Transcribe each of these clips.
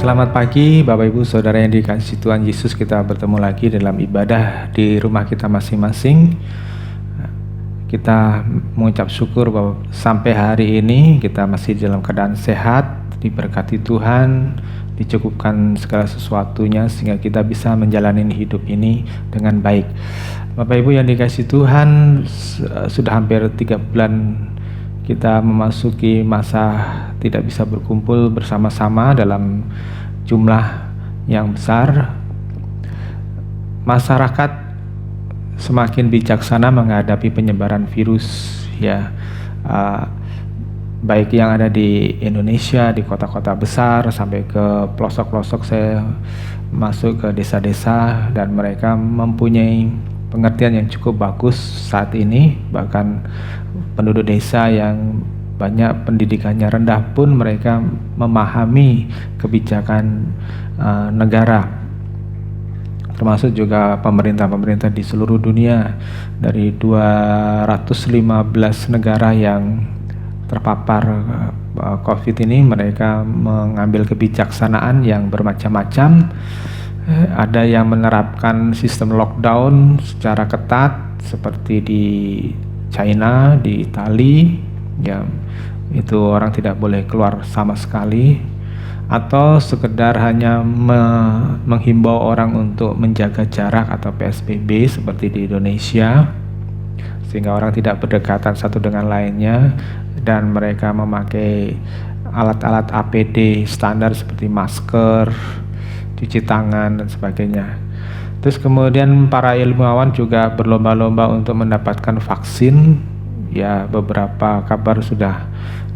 Selamat pagi Bapak Ibu Saudara yang dikasihi Tuhan Yesus. Kita bertemu lagi dalam ibadah di rumah kita masing-masing. Kita mengucap syukur bahwa sampai hari ini kita masih dalam keadaan sehat, diberkati Tuhan, dicukupkan segala sesuatunya sehingga kita bisa menjalani hidup ini dengan baik. Bapak Ibu yang dikasihi Tuhan, sudah hampir 3 bulan kita memasuki masa tidak bisa berkumpul bersama-sama dalam jumlah yang besar. Masyarakat semakin bijaksana menghadapi penyebaran virus, ya, baik yang ada di Indonesia, di kota-kota besar sampai ke pelosok-pelosok. Saya masuk ke desa-desa dan mereka mempunyai pengertian yang cukup bagus saat ini. Bahkan penduduk desa yang banyak pendidikannya rendah pun mereka memahami kebijakan negara, termasuk juga pemerintah-pemerintah di seluruh dunia. Dari 215 negara yang terpapar COVID ini, mereka mengambil kebijaksanaan yang bermacam-macam. Ada yang menerapkan sistem lockdown secara ketat seperti di China, di Itali, ya, itu orang tidak boleh keluar sama sekali, atau sekedar hanya menghimbau orang untuk menjaga jarak atau PSBB seperti di Indonesia, sehingga orang tidak berdekatan satu dengan lainnya, dan mereka memakai alat-alat APD standar seperti masker, cuci tangan dan sebagainya. Terus kemudian para ilmuwan juga berlomba-lomba untuk mendapatkan vaksin. Ya, beberapa kabar sudah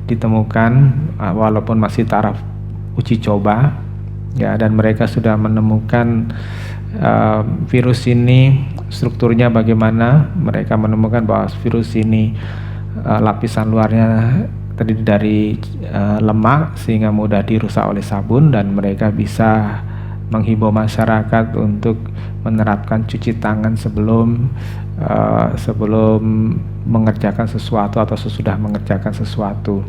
ditemukan walaupun masih taraf uji coba, ya, dan mereka sudah menemukan virus ini strukturnya bagaimana. Mereka menemukan bahwa virus ini lapisan luarnya terdiri dari lemak sehingga mudah dirusak oleh sabun, dan mereka bisa menghimbau masyarakat untuk menerapkan cuci tangan sebelum mengerjakan sesuatu atau sesudah mengerjakan sesuatu.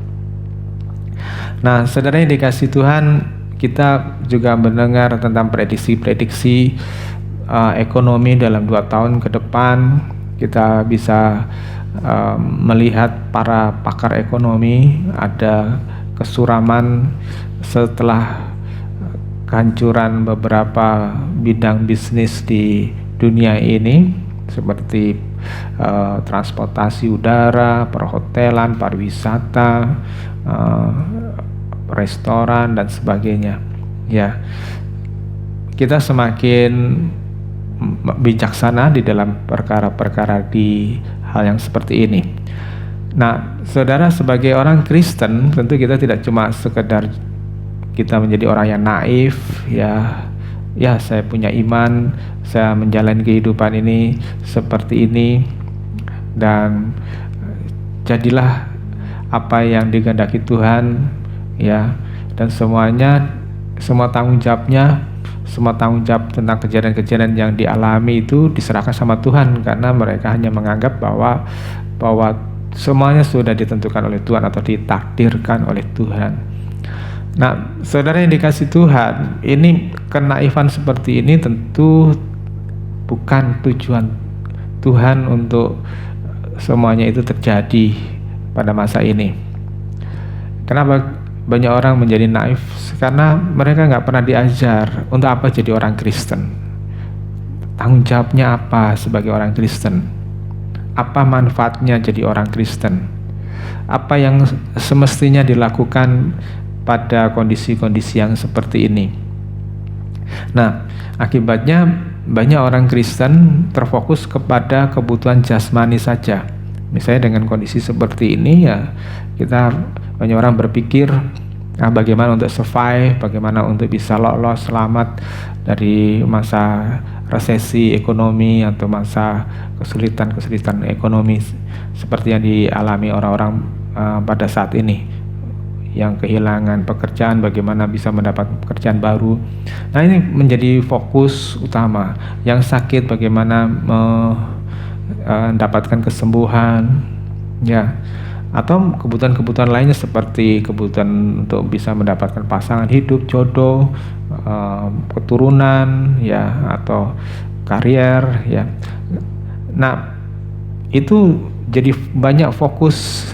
Nah, saudara yang dikasihi Tuhan, kita juga mendengar tentang prediksi-prediksi ekonomi dalam 2 tahun ke depan. Kita bisa melihat para pakar ekonomi ada kesuraman setelah kehancuran beberapa bidang bisnis di dunia ini, seperti transportasi udara, perhotelan, pariwisata, restoran dan sebagainya. Ya, kita semakin bijaksana di dalam perkara-perkara di hal yang seperti ini. Nah, saudara, sebagai orang Kristen tentu kita tidak cuma sekedar kita menjadi orang yang naif, ya saya punya iman, saya menjalani kehidupan ini seperti ini, dan jadilah apa yang dikehendaki Tuhan, ya, dan semua tanggung jawab tentang kejadian-kejadian yang dialami itu diserahkan sama Tuhan, karena mereka hanya menganggap bahwa semuanya sudah ditentukan oleh Tuhan atau ditakdirkan oleh Tuhan. Nah, saudara yang dikasihi Tuhan, ini kenaifan seperti ini tentu bukan tujuan Tuhan untuk semuanya itu terjadi pada masa ini. Kenapa banyak orang menjadi naif? Karena mereka nggak pernah diajar untuk apa jadi orang Kristen. Tanggung jawabnya apa sebagai orang Kristen? Apa manfaatnya jadi orang Kristen? Apa yang semestinya dilakukan pada kondisi-kondisi yang seperti ini? Nah, akibatnya banyak orang Kristen terfokus kepada kebutuhan jasmani saja. Misalnya dengan kondisi seperti ini, ya, kita banyak orang berpikir bagaimana untuk survive, bagaimana untuk bisa lolos selamat dari masa resesi ekonomi atau masa kesulitan ekonomi seperti yang dialami orang-orang pada saat ini, yang kehilangan pekerjaan, bagaimana bisa mendapat pekerjaan baru. Nah, ini menjadi fokus utama. Yang sakit bagaimana mendapatkan kesembuhan, ya. atau kebutuhan-kebutuhan lainnya seperti kebutuhan untuk bisa mendapatkan pasangan hidup, jodoh, keturunan, ya, atau karier, ya. Nah, itu jadi banyak fokus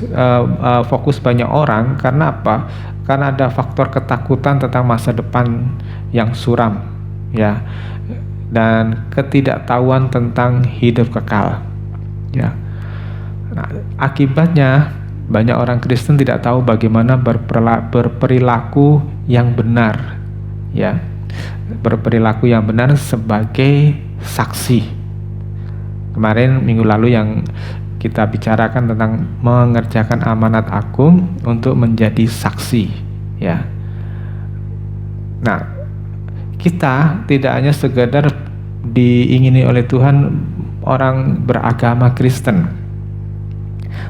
banyak orang. Karena apa? Karena ada faktor ketakutan tentang masa depan yang suram, ya, dan ketidaktahuan tentang hidup kekal, ya. Nah, akibatnya banyak orang Kristen tidak tahu bagaimana berperilaku yang benar, ya, berperilaku yang benar sebagai saksi. Kemarin minggu lalu yang kita bicarakan tentang mengerjakan amanat agung untuk menjadi saksi, ya. Nah, kita tidak hanya sekedar diingini oleh Tuhan orang beragama Kristen,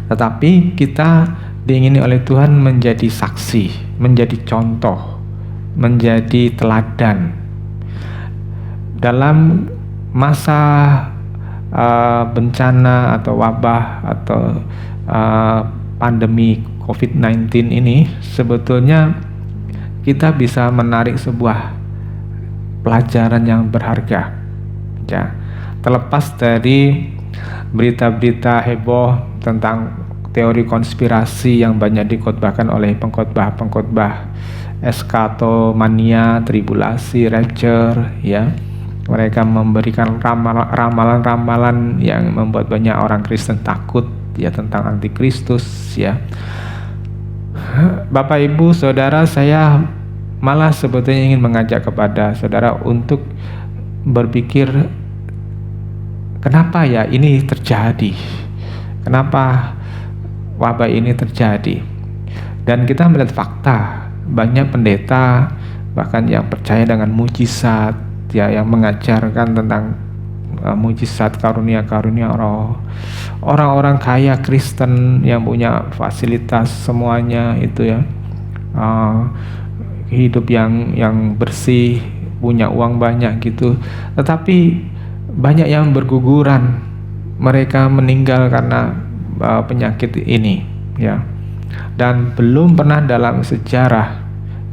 tetapi kita diingini oleh Tuhan menjadi saksi, menjadi contoh, menjadi teladan dalam masa bencana atau wabah atau pandemi COVID-19 ini. Sebetulnya kita bisa menarik sebuah pelajaran yang berharga, ya, terlepas dari berita-berita heboh tentang teori konspirasi yang banyak dikhotbahkan oleh pengkhotbah eskatomania, tribulasi, rapture, ya. Mereka memberikan ramalan-ramalan yang membuat banyak orang Kristen takut, ya, tentang antikristus, ya. Bapak, Ibu, Saudara, saya malah sebetulnya ingin mengajak kepada saudara untuk berpikir, kenapa ya ini terjadi? Kenapa wabah ini terjadi? Dan kita melihat fakta, banyak pendeta bahkan yang percaya dengan mujizat, ya, yang mengajarkan tentang mujizat, karunia-karunia roh. Orang-orang kaya Kristen yang punya fasilitas semuanya itu, ya, hidup yang bersih, punya uang banyak gitu, tetapi banyak yang berguguran, mereka meninggal karena penyakit ini, ya. Dan belum pernah dalam sejarah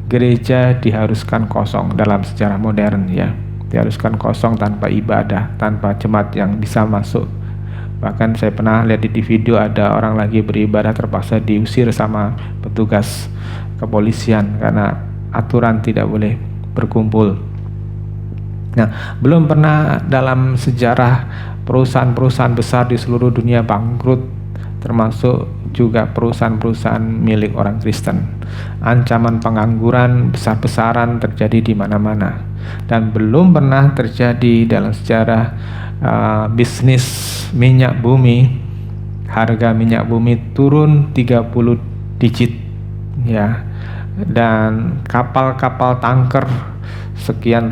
gereja diharuskan kosong dalam sejarah modern, ya, diharuskan kosong tanpa ibadah, tanpa jemaat yang bisa masuk. Bahkan saya pernah lihat di video ada orang lagi beribadah terpaksa diusir sama petugas kepolisian karena aturan tidak boleh berkumpul. Nah, belum pernah dalam sejarah perusahaan-perusahaan besar di seluruh dunia bangkrut, termasuk juga perusahaan-perusahaan milik orang Kristen. Ancaman pengangguran besar-besaran terjadi di mana-mana, dan belum pernah terjadi dalam sejarah bisnis minyak bumi. Harga minyak bumi turun 30 digit, ya, dan kapal-kapal tanker sekian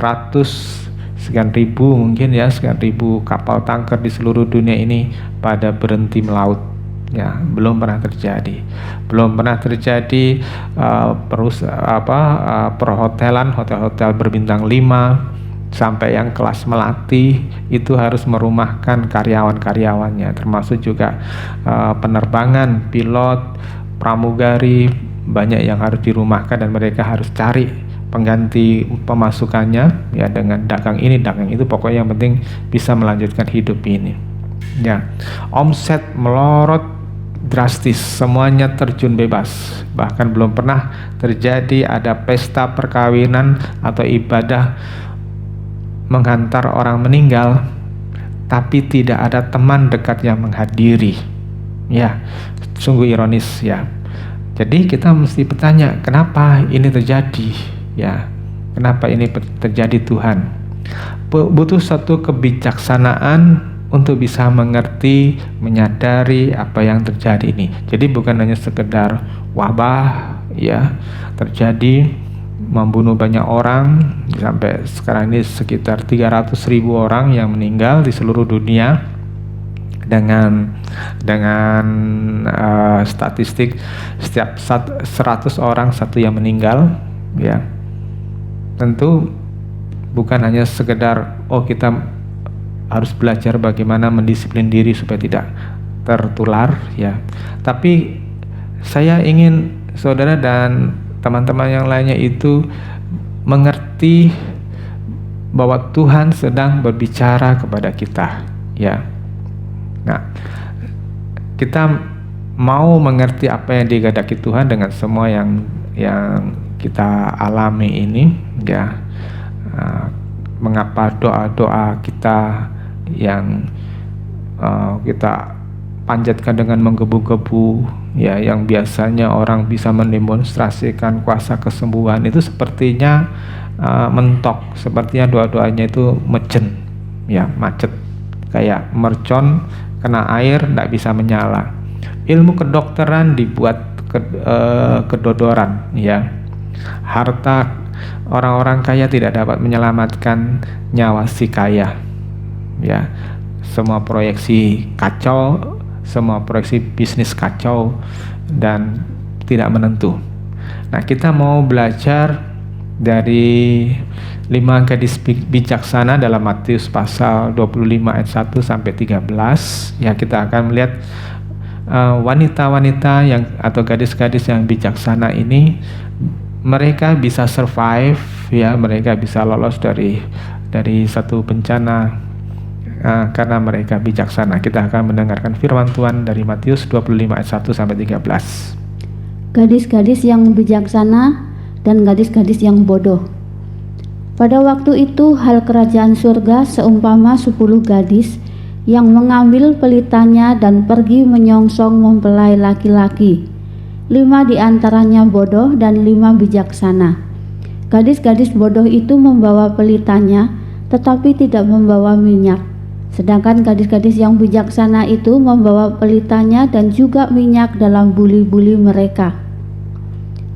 ribu mungkin, ya, sekian ribu kapal tanker di seluruh dunia ini pada berhenti melaut, ya. Belum pernah terjadi perhotelan, hotel-hotel berbintang 5 sampai yang kelas melati itu harus merumahkan karyawan-karyawannya, termasuk juga penerbangan, pilot, pramugari, banyak yang harus dirumahkan dan mereka harus cari pengganti pemasukannya, ya, dengan dagang ini, dagang itu, pokoknya yang penting bisa melanjutkan hidup ini, ya. Omset melorot drastis, semuanya terjun bebas. Bahkan belum pernah terjadi ada pesta perkawinan atau ibadah menghantar orang meninggal tapi tidak ada teman dekat yang menghadiri, ya. Sungguh ironis, ya. Jadi kita mesti bertanya, kenapa ini terjadi, ya? Kenapa ini terjadi, Tuhan? Butuh satu kebijaksanaan untuk bisa mengerti, menyadari apa yang terjadi ini. Jadi bukan hanya sekedar wabah, ya, terjadi membunuh banyak orang, sampai sekarang ini sekitar 300.000 orang yang meninggal di seluruh dunia, dengan statistik setiap 100 orang satu yang meninggal, ya. Tentu bukan hanya sekedar kita harus belajar bagaimana mendisiplin diri supaya tidak tertular, ya, tapi Saya ingin saudara dan teman-teman yang lainnya itu mengerti bahwa Tuhan sedang berbicara kepada kita, ya. Nah, kita mau mengerti apa yang dikehendaki Tuhan dengan semua yang kita alami ini, ya. Mengapa doa-doa kita yang kita panjatkan dengan menggebu-gebu, ya, yang biasanya orang bisa mendemonstrasikan kuasa kesembuhan itu sepertinya mentok, sepertinya doa-doanya itu mecen, ya, macet, kayak mercon kena air tidak bisa menyala. Ilmu kedokteran dibuat kedodoran, ya. Harta orang-orang kaya tidak dapat menyelamatkan nyawa si kaya, ya. Semua proyeksi kacau, semua proyeksi bisnis kacau dan tidak menentu. Nah, kita mau belajar dari 5 gadis bijaksana dalam Matius pasal 25 ayat 1 sampai 13. Ya, kita akan melihat wanita-wanita yang atau gadis-gadis yang bijaksana ini, mereka bisa survive, ya, mereka bisa lolos dari satu bencana karena mereka bijaksana. Kita akan mendengarkan firman Tuhan dari Matius 25 ayat 1 sampai 13. Gadis-gadis yang bijaksana dan gadis-gadis yang bodoh. Pada waktu itu hal kerajaan surga seumpama 10 gadis yang mengambil pelitanya dan pergi menyongsong mempelai laki-laki. 5 di antaranya bodoh dan 5 bijaksana. Gadis-gadis bodoh itu membawa pelitanya tetapi tidak membawa minyak. Sedangkan gadis-gadis yang bijaksana itu membawa pelitanya dan juga minyak dalam buli-buli mereka.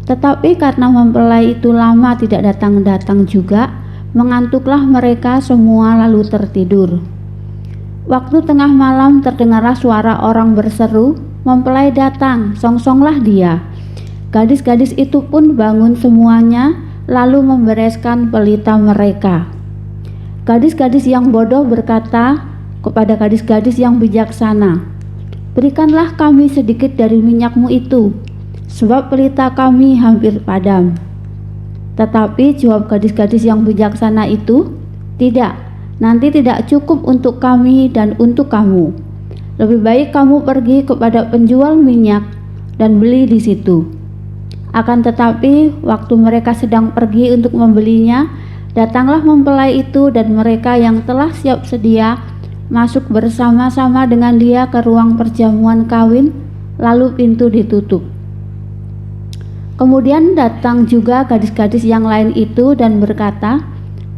Tetapi karena mempelai itu lama tidak datang-datang juga, mengantuklah mereka semua lalu tertidur. Waktu tengah malam terdengarlah suara orang berseru, "Mempelai datang, songsonglah dia." Gadis-gadis itu pun bangun semuanya, lalu membereskan pelita mereka. Gadis-gadis yang bodoh berkata kepada gadis-gadis yang bijaksana, "Berikanlah kami sedikit dari minyakmu itu, sebab pelita kami hampir padam." Tetapi jawab gadis-gadis yang bijaksana itu, "Tidak, nanti tidak cukup untuk kami dan untuk kamu. Lebih baik kamu pergi kepada penjual minyak dan beli di situ." Akan tetapi waktu mereka sedang pergi untuk membelinya, datanglah mempelai itu dan mereka yang telah siap sedia masuk bersama-sama dengan dia ke ruang perjamuan kawin, lalu pintu ditutup. Kemudian datang juga gadis-gadis yang lain itu dan berkata,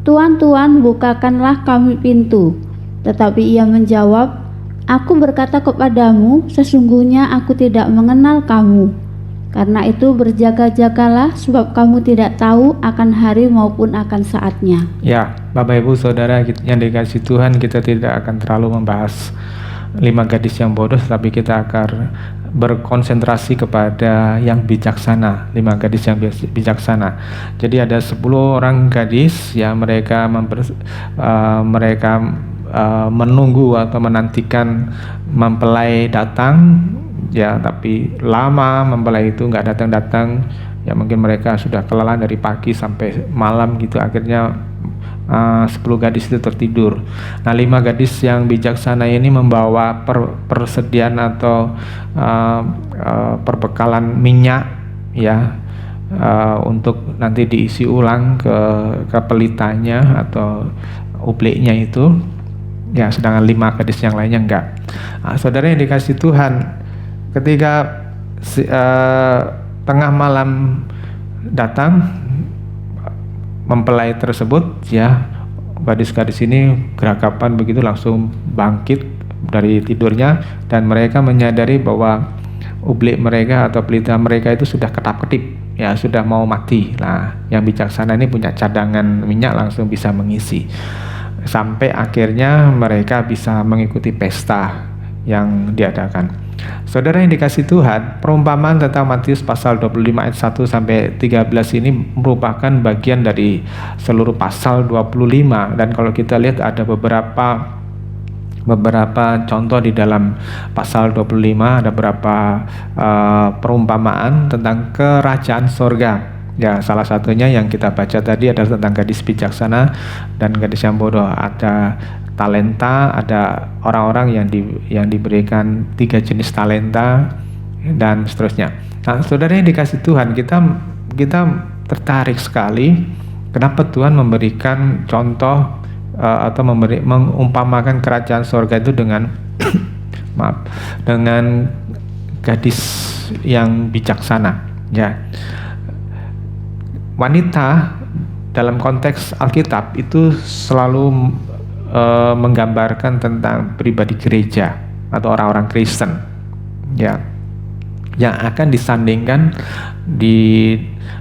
"Tuan, Tuan, bukakanlah kami pintu." Tetapi ia menjawab, "Aku berkata kepadamu, sesungguhnya aku tidak mengenal kamu. Karena itu berjaga-jagalah, sebab kamu tidak tahu akan hari maupun akan saatnya." Ya, Bapak Ibu Saudara yang dikasihi Tuhan, kita tidak akan terlalu membahas 5 gadis yang bodoh, tapi kita akan berkonsentrasi kepada yang bijaksana, 5 gadis yang bijaksana. Jadi ada 10 orang gadis, ya, mereka menunggu atau menantikan mempelai datang, ya, tapi lama mempelai itu nggak datang-datang, ya, mungkin mereka sudah kelelahan dari pagi sampai malam gitu, akhirnya 10 gadis itu tertidur. Nah, 5 gadis yang bijaksana ini membawa persediaan atau perbekalan minyak, ya, untuk nanti diisi ulang ke pelitanya atau ubliknya itu, ya, sedangkan 5 gadis yang lainnya enggak. Saudara yang dikasihi Tuhan, ketika tengah malam datang mempelai tersebut, ya, gadis-gadis ini geragapan begitu langsung bangkit dari tidurnya dan mereka menyadari bahwa ublik mereka atau pelita mereka itu sudah ketap-ketip, ya, sudah mau mati. Nah, yang bijaksana ini punya cadangan minyak, langsung bisa mengisi. Sampai akhirnya mereka bisa mengikuti pesta yang diadakan. Saudara yang dikasihi Tuhan, perumpamaan tentang Matius pasal 25 ayat 1 sampai 13 ini merupakan bagian dari seluruh pasal 25, dan kalau kita lihat ada beberapa beberapa contoh di dalam pasal 25, ada beberapa perumpamaan tentang kerajaan sorga. Ya, salah satunya yang kita baca tadi adalah tentang gadis bijaksana dan gadis yang bodoh. Ada talenta, ada orang-orang yang diberikan 3 jenis talenta dan seterusnya. Nah, saudara yang dikasih Tuhan, kita tertarik sekali kenapa Tuhan memberikan contoh atau mengumpamakan kerajaan sorga itu dengan dengan gadis yang bijaksana. Ya, wanita dalam konteks Alkitab itu selalu menggambarkan tentang pribadi gereja atau orang-orang Kristen, ya, yang akan disandingkan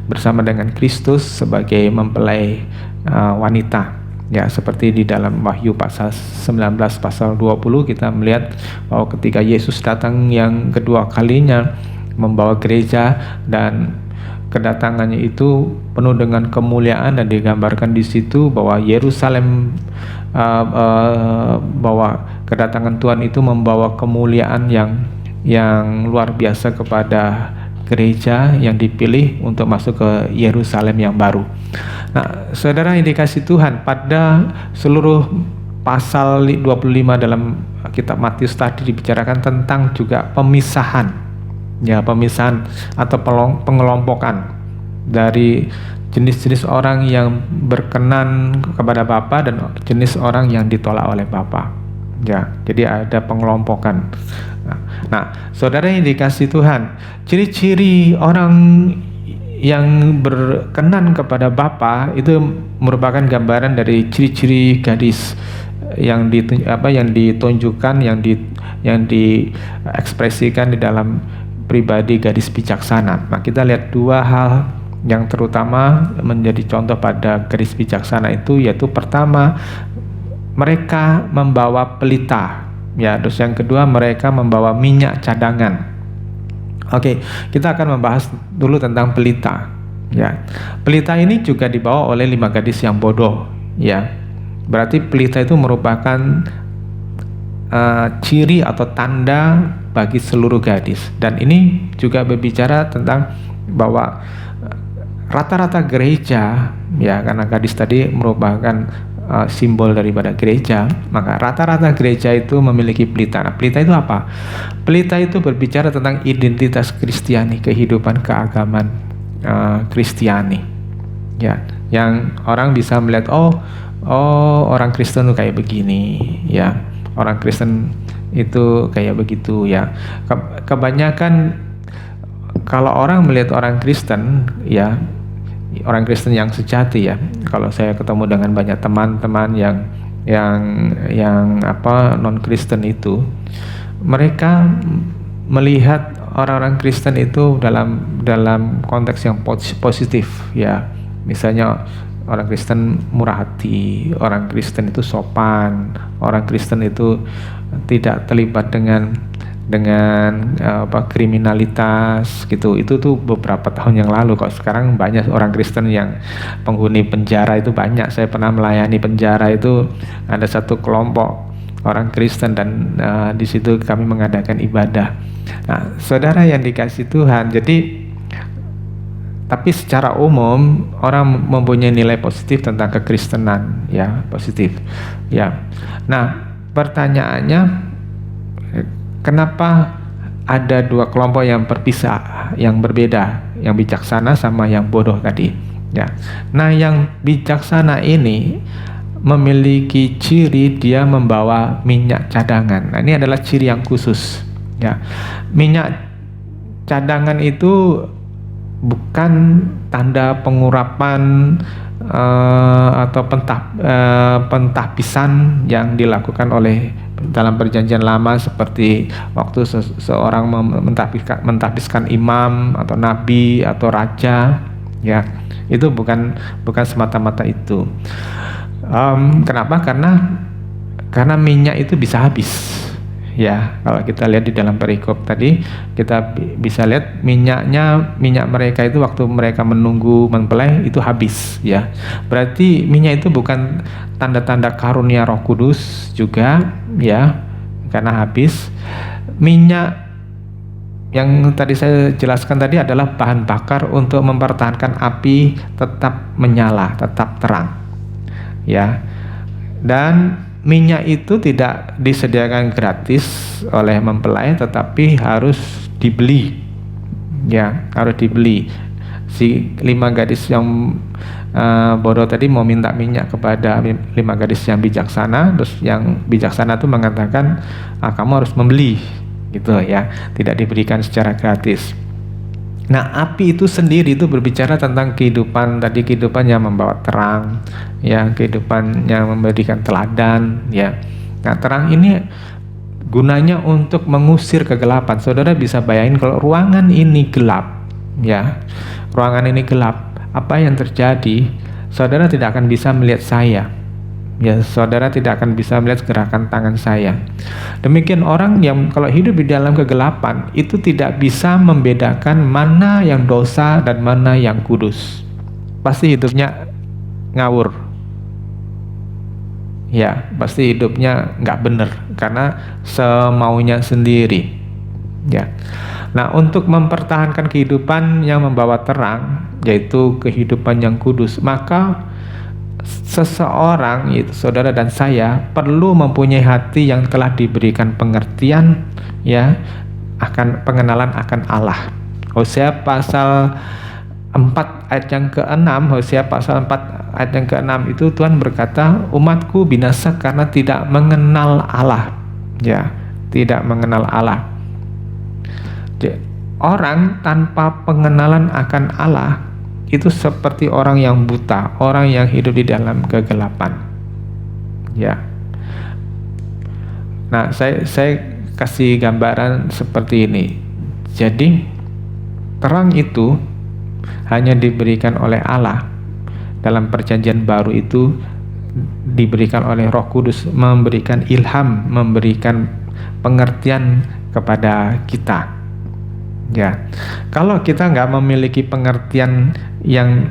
bersama dengan Kristus sebagai mempelai wanita. Ya, seperti di dalam Wahyu pasal 19 pasal 20 kita melihat bahwa ketika Yesus datang yang kedua kalinya membawa gereja, dan kedatangannya itu penuh dengan kemuliaan, dan digambarkan di situ bahwa Yerusalem bahwa kedatangan Tuhan itu membawa kemuliaan yang luar biasa kepada gereja yang dipilih untuk masuk ke Yerusalem yang baru. Nah, saudara yang dikasih Tuhan, pada seluruh pasal 25 dalam kitab Matius tadi dibicarakan tentang juga pemisahan, ya, pemisahan atau pengelompokan dari jenis-jenis orang yang berkenan kepada Bapa dan jenis orang yang ditolak oleh Bapa. Ya, jadi ada pengelompokan. Nah, saudara yang dikasih Tuhan, ciri-ciri orang yang berkenan kepada Bapa itu merupakan gambaran dari ciri-ciri gadis yang ditunjukkan, yang diekspresikan di dalam pribadi gadis bijaksana. Nah, kita lihat 2 hal yang terutama menjadi contoh pada gadis bijaksana itu, yaitu pertama, mereka membawa pelita, ya, terus yang kedua, mereka membawa minyak cadangan. Oke, kita akan membahas dulu tentang pelita. Ya, pelita ini juga dibawa oleh 5 gadis yang bodoh. Ya, berarti pelita itu merupakan ciri atau tanda bagi seluruh gadis. Dan ini juga berbicara tentang bahwa rata-rata gereja, ya, karena gadis tadi merupakan simbol daripada gereja, maka rata-rata gereja itu memiliki pelita. Nah, pelita itu apa? Pelita itu berbicara tentang identitas Kristiani, kehidupan keagamaan Kristiani, ya, yang orang bisa melihat, oh orang Kristen itu kayak begini, ya, orang Kristen itu kayak begitu, ya. Kebanyakan kalau orang melihat orang Kristen, ya, orang Kristen yang sejati, ya, kalau saya ketemu dengan banyak teman-teman yang non Kristen itu, mereka melihat orang-orang Kristen itu dalam konteks yang positif, ya. Misalnya orang Kristen murah hati, orang Kristen itu sopan, orang Kristen itu tidak terlibat dengan kriminalitas gitu. Itu tuh beberapa tahun yang lalu. Kok sekarang banyak orang Kristen yang penghuni penjara itu banyak. Saya pernah melayani penjara, itu ada satu kelompok orang Kristen, dan di situ kami mengadakan ibadah. Nah, saudara yang dikasih Tuhan, jadi tapi secara umum orang mempunyai nilai positif tentang kekristenan, ya, positif, ya. Nah, pertanyaannya, kenapa ada 2 kelompok yang berpisah, yang berbeda, yang bijaksana sama yang bodoh tadi, ya. Nah, yang bijaksana ini memiliki ciri dia membawa minyak cadangan. Nah, ini adalah ciri yang khusus, ya. Minyak cadangan itu bukan tanda pengurapan atau pentahbisan yang dilakukan oleh dalam perjanjian lama, seperti waktu seorang mentahbiskan imam atau nabi atau raja, ya. Itu bukan semata-mata itu. Kenapa? Karena minyak itu bisa habis. Ya, kalau kita lihat di dalam perikop tadi, kita bisa lihat minyak mereka itu waktu mereka menunggu mempelai itu habis, ya. Berarti minyak itu bukan tanda-tanda karunia Roh Kudus juga, ya. karena habis. Minyak yang tadi saya jelaskan tadi adalah bahan bakar untuk mempertahankan api tetap menyala, tetap terang. Ya. Dan minyak itu tidak disediakan gratis oleh mempelai, tetapi harus dibeli. Ya, harus dibeli. Si 5 gadis yang bodoh tadi mau minta minyak kepada 5 gadis yang bijaksana, terus yang bijaksana itu mengatakan, kamu harus membeli, gitu ya, tidak diberikan secara gratis. Nah, api itu sendiri itu berbicara tentang kehidupan tadi, kehidupan yang membawa terang, ya, kehidupan yang memberikan teladan, ya. Nah, terang ini gunanya untuk mengusir kegelapan. Saudara bisa bayangin kalau ruangan ini gelap, ya, ruangan ini gelap, apa yang terjadi? Saudara tidak akan bisa melihat saya. Ya, saudara tidak akan bisa melihat gerakan tangan saya. Demikian orang yang kalau hidup di dalam kegelapan itu tidak bisa membedakan mana yang dosa dan mana yang kudus. Pasti hidupnya ngawur. Ya, pasti hidupnya nggak benar karena semaunya sendiri. Ya. Nah, untuk mempertahankan kehidupan yang membawa terang, yaitu kehidupan yang kudus, maka seseorang, yaitu saudara dan saya, perlu mempunyai hati yang telah diberikan pengertian, ya, akan pengenalan akan Allah. Hosea pasal 4 ayat yang ke-6, Hosea pasal 4 ayat yang ke-6 itu Tuhan berkata, umatku binasa karena tidak mengenal Allah. Ya, tidak mengenal Allah. Orang tanpa pengenalan akan Allah itu seperti orang yang buta, orang yang hidup di dalam kegelapan. Ya. Nah, saya kasih gambaran seperti ini. Jadi, terang itu hanya diberikan oleh Allah. Dalam perjanjian baru itu diberikan oleh Roh Kudus, memberikan ilham, memberikan pengertian kepada kita. Ya, kalau kita nggak memiliki pengertian yang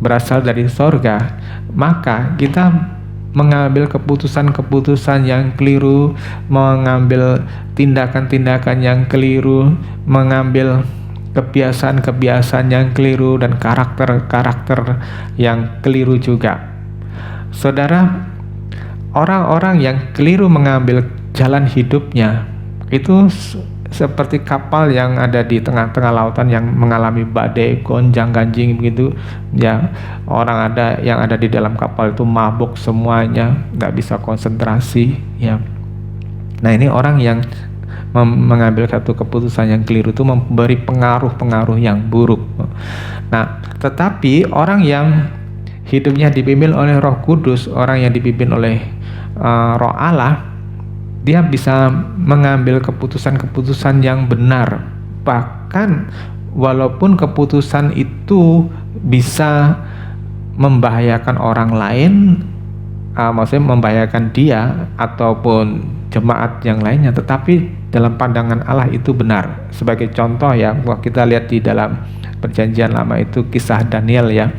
berasal dari sorga, maka kita mengambil keputusan-keputusan yang keliru, mengambil tindakan-tindakan yang keliru, mengambil kebiasaan-kebiasaan yang keliru dan karakter-karakter yang keliru juga. Saudara, orang-orang yang keliru mengambil jalan hidupnya itu seperti kapal yang ada di tengah-tengah lautan yang mengalami badai, gonjang-ganjing begitu. Ya, orang yang ada di dalam kapal itu mabuk semuanya, nggak bisa konsentrasi. Ya, nah ini orang yang mengambil satu keputusan yang keliru itu memberi pengaruh-pengaruh yang buruk. Nah, tetapi orang yang hidupnya dipimpin oleh Roh Kudus, orang yang dipimpin oleh Roh Allah, dia bisa mengambil keputusan-keputusan yang benar. Bahkan walaupun keputusan itu bisa membahayakan orang lain, maksudnya membahayakan dia ataupun jemaat yang lainnya, tetapi dalam pandangan Allah itu benar. Sebagai contoh ya, kita lihat di dalam perjanjian lama itu kisah Daniel ya.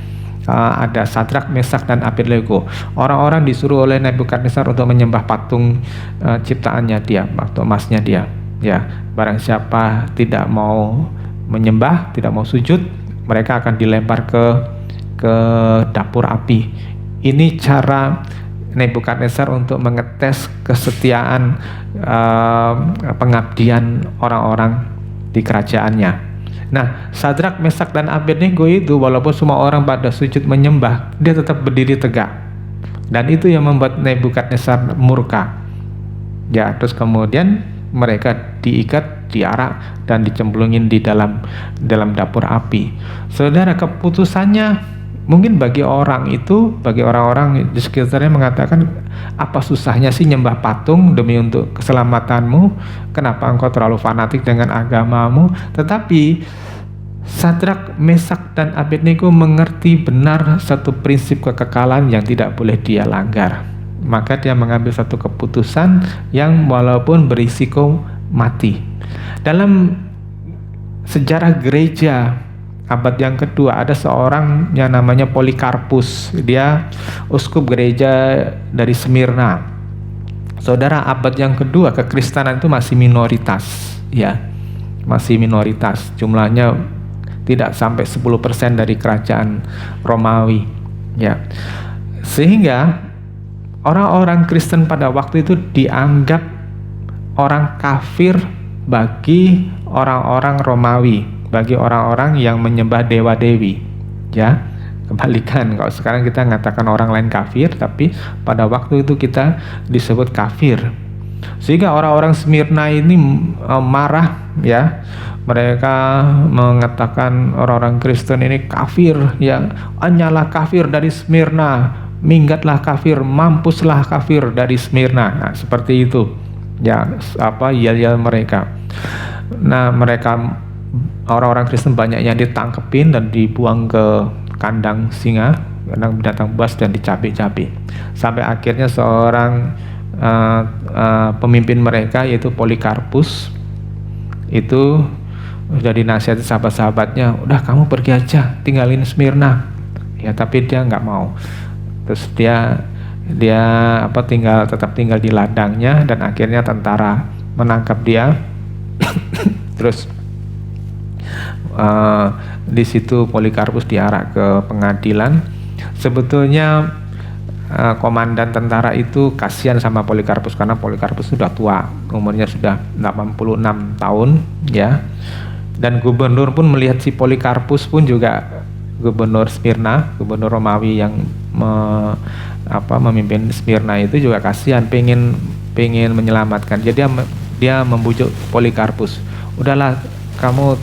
Ada Sadrak, Mesak, dan Abednego. Orang-orang disuruh oleh Nebukadnezar untuk menyembah patung ciptaannya dia, patung emasnya dia. Ya, barang siapa tidak mau menyembah, tidak mau sujud, mereka akan dilempar ke dapur api. Ini cara Nebukadnezar untuk mengetes kesetiaan pengabdian orang-orang di kerajaannya. Nah, Sadrak, Mesak, dan Abednego itu walaupun semua orang pada sujud menyembah, dia tetap berdiri tegak. Dan itu yang membuat Nebukadnezar murka. Ya, terus kemudian mereka diikat, diarak, dan dicemplungin di dalam dapur api. Saudara, keputusannya mungkin bagi orang-orang di sekitarnya mengatakan, apa susahnya sih nyembah patung demi untuk keselamatanmu? Kenapa engkau terlalu fanatik dengan agamamu? Tetapi Sadrak, Mesak, dan Abednego mengerti benar satu prinsip kekekalan yang tidak boleh dia langgar. Maka dia mengambil satu keputusan yang walaupun berisiko mati. Dalam sejarah gereja abad yang kedua ada seorang yang namanya Polikarpus. Dia uskup gereja dari Smyrna. Saudara, abad yang kedua kekristenan itu masih minoritas, ya, masih minoritas. Jumlahnya tidak sampai 10% dari kerajaan Romawi, ya. Sehingga orang-orang Kristen pada waktu itu dianggap orang kafir bagi orang-orang Romawi, bagi orang-orang yang menyembah dewa-dewi, ya. Kebalikan, kalau sekarang kita mengatakan orang lain kafir, tapi pada waktu itu kita disebut kafir. Sehingga orang-orang Smyrna ini marah, ya. Mereka mengatakan orang-orang Kristen ini kafir, ya. Hanyalah kafir dari Smyrna, minggatlah kafir, mampuslah kafir dari Smyrna. Nah, seperti itu, ya, yel-yel mereka. Nah, mereka orang-orang Kristen banyaknya ditangkepin dan dibuang ke kandang singa, kandang binatang buas, dan dicabik-cabik. Sampai akhirnya seorang pemimpin mereka, yaitu Polikarpus, itu udah dinasihati sahabat-sahabatnya, udah kamu pergi aja, tinggalin Smyrna, ya, tapi dia nggak mau. Terus dia tetap tinggal di ladangnya, dan akhirnya tentara menangkap dia. Terus di situ Polikarpus diarak ke pengadilan. Sebetulnya komandan tentara itu kasihan sama Polikarpus, karena Polikarpus sudah tua, umurnya sudah 86 tahun, ya. Dan gubernur pun melihat si Polikarpus pun juga, gubernur Smyrna, gubernur Romawi yang memimpin Smyrna itu juga kasihan, pengen menyelamatkan. Jadi dia membujuk Polikarpus, udahlah kamu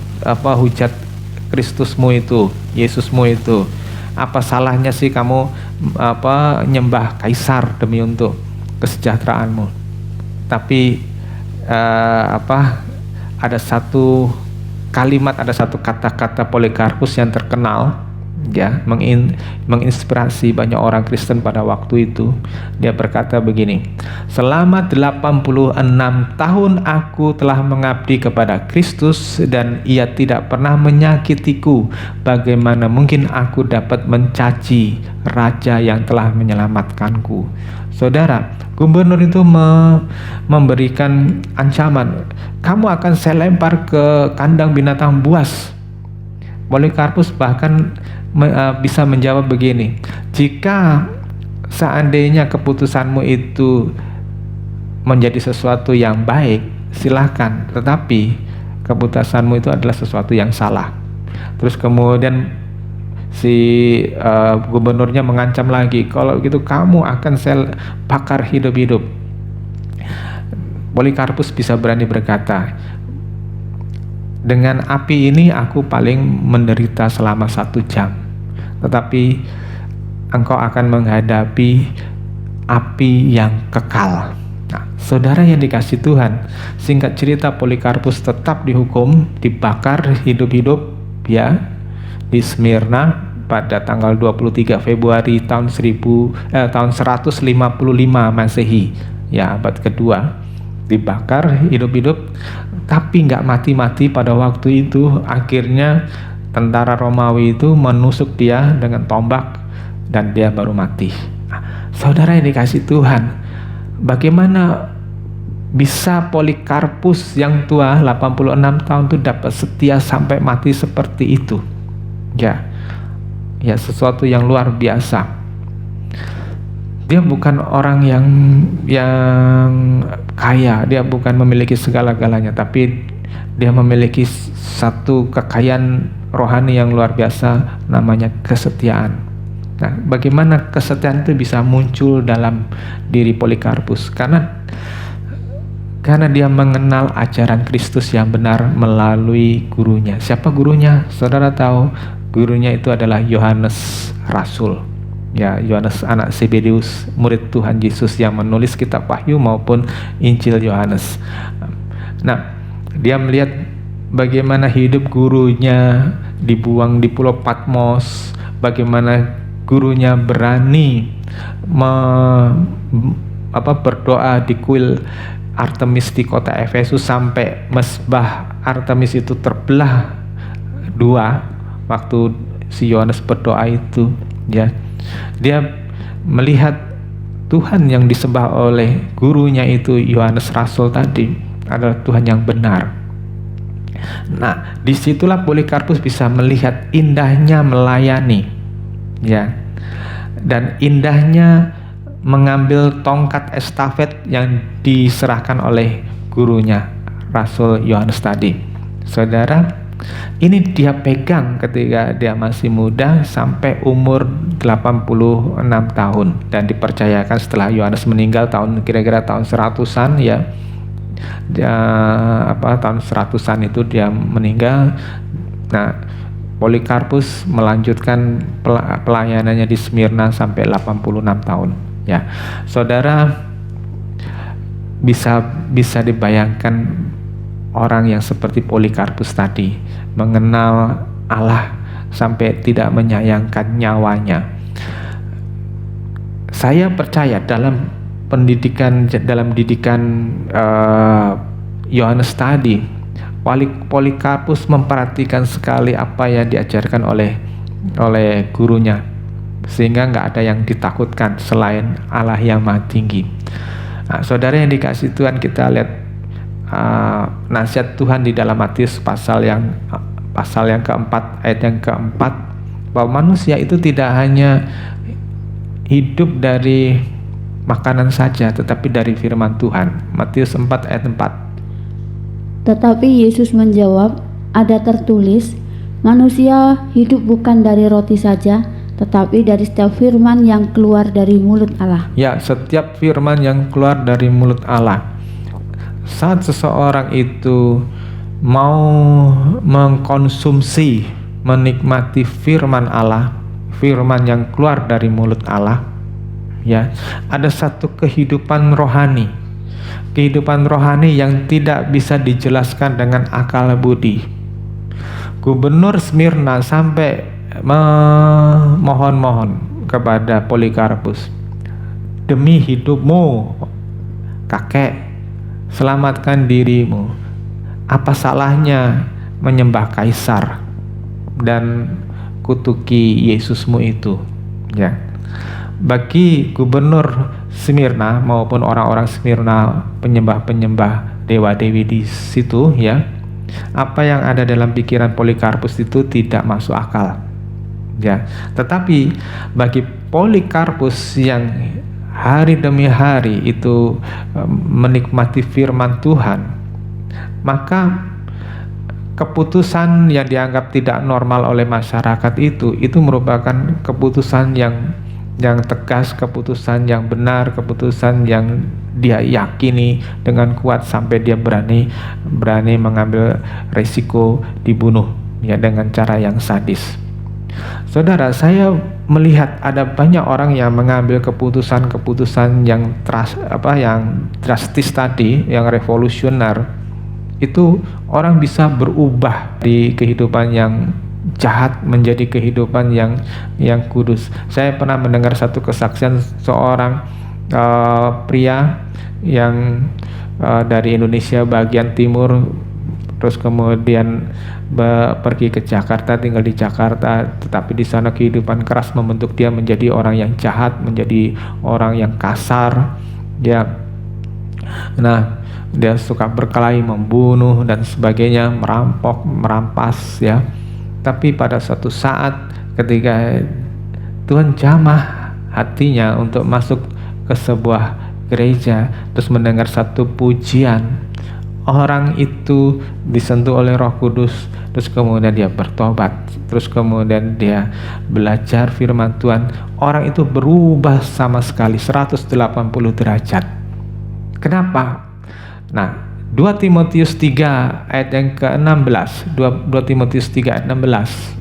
hujat Kristusmu itu, Yesusmu itu, apa salahnya sih kamu nyembah kaisar demi untuk kesejahteraanmu. Tapi ada satu kalimat, ada satu kata-kata Polikarpus yang terkenal, ya, menginspirasi banyak orang Kristen pada waktu itu. Dia berkata begini, selama 86 tahun aku telah mengabdi kepada Kristus dan ia tidak pernah menyakitiku. Bagaimana mungkin aku dapat mencaci raja yang telah menyelamatkanku? Saudara, gubernur itu memberikan ancaman, kamu akan saya lempar ke kandang binatang buas. Polikarpus bahkan bisa menjawab begini, jika seandainya keputusanmu itu menjadi sesuatu yang baik, silahkan, tetapi keputusanmu itu adalah sesuatu yang salah. Terus kemudian si gubernurnya mengancam lagi, kalau gitu kamu akan saya bakar hidup-hidup. Polikarpus bisa berani berkata, dengan api ini aku paling menderita selama 1 jam, tetapi engkau akan menghadapi api yang kekal. Nah, saudara yang dikasih Tuhan, singkat cerita Polikarpus tetap dihukum, dibakar hidup-hidup, ya, di Smyrna pada tanggal 23 Februari tahun 155 Masehi, ya, abad kedua, dibakar hidup-hidup. Tapi nggak mati-mati pada waktu itu. Akhirnya tentara Romawi itu menusuk dia dengan tombak dan dia baru mati. Nah, saudara yang dikasih Tuhan, bagaimana bisa Polikarpus yang tua 86 tahun itu dapat setia sampai mati seperti itu? Ya, sesuatu yang luar biasa. Dia bukan orang yang kaya, dia bukan memiliki segala-galanya, tapi dia memiliki satu kekayaan rohani yang luar biasa, namanya kesetiaan. Nah, bagaimana kesetiaan itu bisa muncul dalam diri Polikarpus? Karena dia mengenal ajaran Kristus yang benar melalui gurunya. Siapa gurunya? Saudara tahu, gurunya itu adalah Yohanes Rasul. Ya, Yohanes anak Zebedeus, murid Tuhan Yesus yang menulis kitab Wahyu maupun Injil Yohanes. Nah, dia melihat bagaimana hidup gurunya dibuang di Pulau Patmos, bagaimana gurunya berani berdoa di kuil Artemis di kota Efesus sampai mesbah Artemis itu terbelah 2 waktu si Yohanes berdoa itu, ya. Dia melihat Tuhan yang disembah oleh gurunya itu Yohanes Rasul tadi adalah Tuhan yang benar. Nah, disitulah Polikarpus bisa melihat indahnya melayani, ya, dan indahnya mengambil tongkat estafet yang diserahkan oleh gurunya Rasul Yohanes tadi. Saudara, ini dia pegang ketika dia masih muda sampai umur 86 tahun, dan dipercayakan setelah Yohanes meninggal kira-kira tahun 100-an ya. Tahun 100-an itu dia meninggal. Nah, Polikarpus melanjutkan pelayanannya di Smyrna sampai 86 tahun ya. Saudara, bisa dibayangkan orang yang seperti Polikarpus tadi mengenal Allah sampai tidak menyayangkan nyawanya. Saya percaya dalam didikan Yohanes tadi, Polikarpus memperhatikan sekali apa yang diajarkan oleh gurunya, sehingga nggak ada yang ditakutkan selain Allah yang Maha Tinggi. Nah, saudara yang dikasih Tuhan, kita lihat nasihat Tuhan di dalam Matius pasal yang keempat, ayat yang keempat, bahwa manusia itu tidak hanya hidup dari makanan saja, tetapi dari firman Tuhan. Matius 4 ayat 4. Tetapi Yesus menjawab, ada tertulis, manusia hidup bukan dari roti saja, tetapi dari setiap firman yang keluar dari mulut Allah. Ya, setiap firman yang keluar dari mulut Allah. Saat seseorang itu mau mengkonsumsi, menikmati firman Allah, firman yang keluar dari mulut Allah, ya, ada satu kehidupan rohani yang tidak bisa dijelaskan dengan akal budi. Gubernur Smyrna sampai memohon kepada Polikarpus, demi hidupmu kakek, selamatkan dirimu. Apa salahnya menyembah kaisar dan kutuki Yesusmu itu, ya. Bagi gubernur Smyrna maupun orang-orang Smyrna, penyembah dewa-dewi di situ, ya, apa yang ada dalam pikiran Polikarpus itu tidak masuk akal, ya. Tetapi bagi Polikarpus yang hari demi hari itu menikmati firman Tuhan, maka keputusan yang dianggap tidak normal oleh masyarakat itu merupakan keputusan yang tegas, keputusan yang benar, keputusan yang dia yakini dengan kuat sampai dia berani mengambil resiko dibunuh, ya, dengan cara yang sadis. Saudara, saya melihat ada banyak orang yang mengambil keputusan yang drastis tadi, yang revolusioner. Itu orang bisa berubah di kehidupan yang jahat menjadi kehidupan yang kudus. Saya pernah mendengar satu kesaksian seorang pria yang dari Indonesia bagian timur, terus kemudian pergi ke Jakarta, tinggal di Jakarta, tetapi di sana kehidupan keras membentuk dia menjadi orang yang jahat, menjadi orang yang kasar, ya. Nah, dia suka berkelahi, membunuh dan sebagainya, merampok, merampas, ya. Tapi pada suatu saat ketika Tuhan jamah hatinya untuk masuk ke sebuah gereja, terus mendengar satu pujian, orang itu disentuh oleh Roh Kudus, terus kemudian dia bertobat, terus kemudian dia belajar firman Tuhan. Orang itu berubah sama sekali 180 derajat. Kenapa? Nah, 2 Timotius 3 ayat yang ke-16. 2 Timotius 3 ayat 16.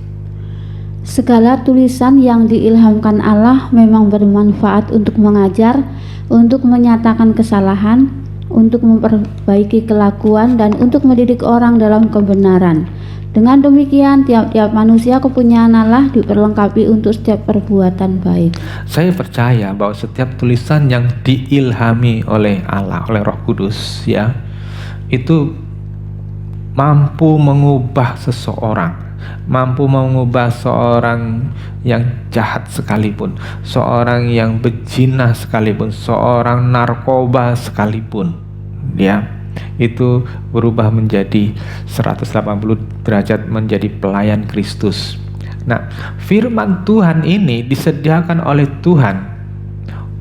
Segala tulisan yang diilhamkan Allah memang bermanfaat untuk mengajar, untuk menyatakan kesalahan, untuk memperbaiki kelakuan, dan untuk mendidik orang dalam kebenaran. Dengan demikian, tiap-tiap manusia kepunyaan Allah diperlengkapi untuk setiap perbuatan baik. Saya percaya bahwa setiap tulisan yang diilhami oleh Allah, oleh Roh Kudus, ya, itu mampu mengubah seseorang, mampu mengubah seorang yang jahat sekalipun, seorang yang berzina sekalipun, seorang narkoba sekalipun, ya, itu berubah menjadi 180 derajat menjadi pelayan Kristus. Nah, firman Tuhan ini disediakan oleh Tuhan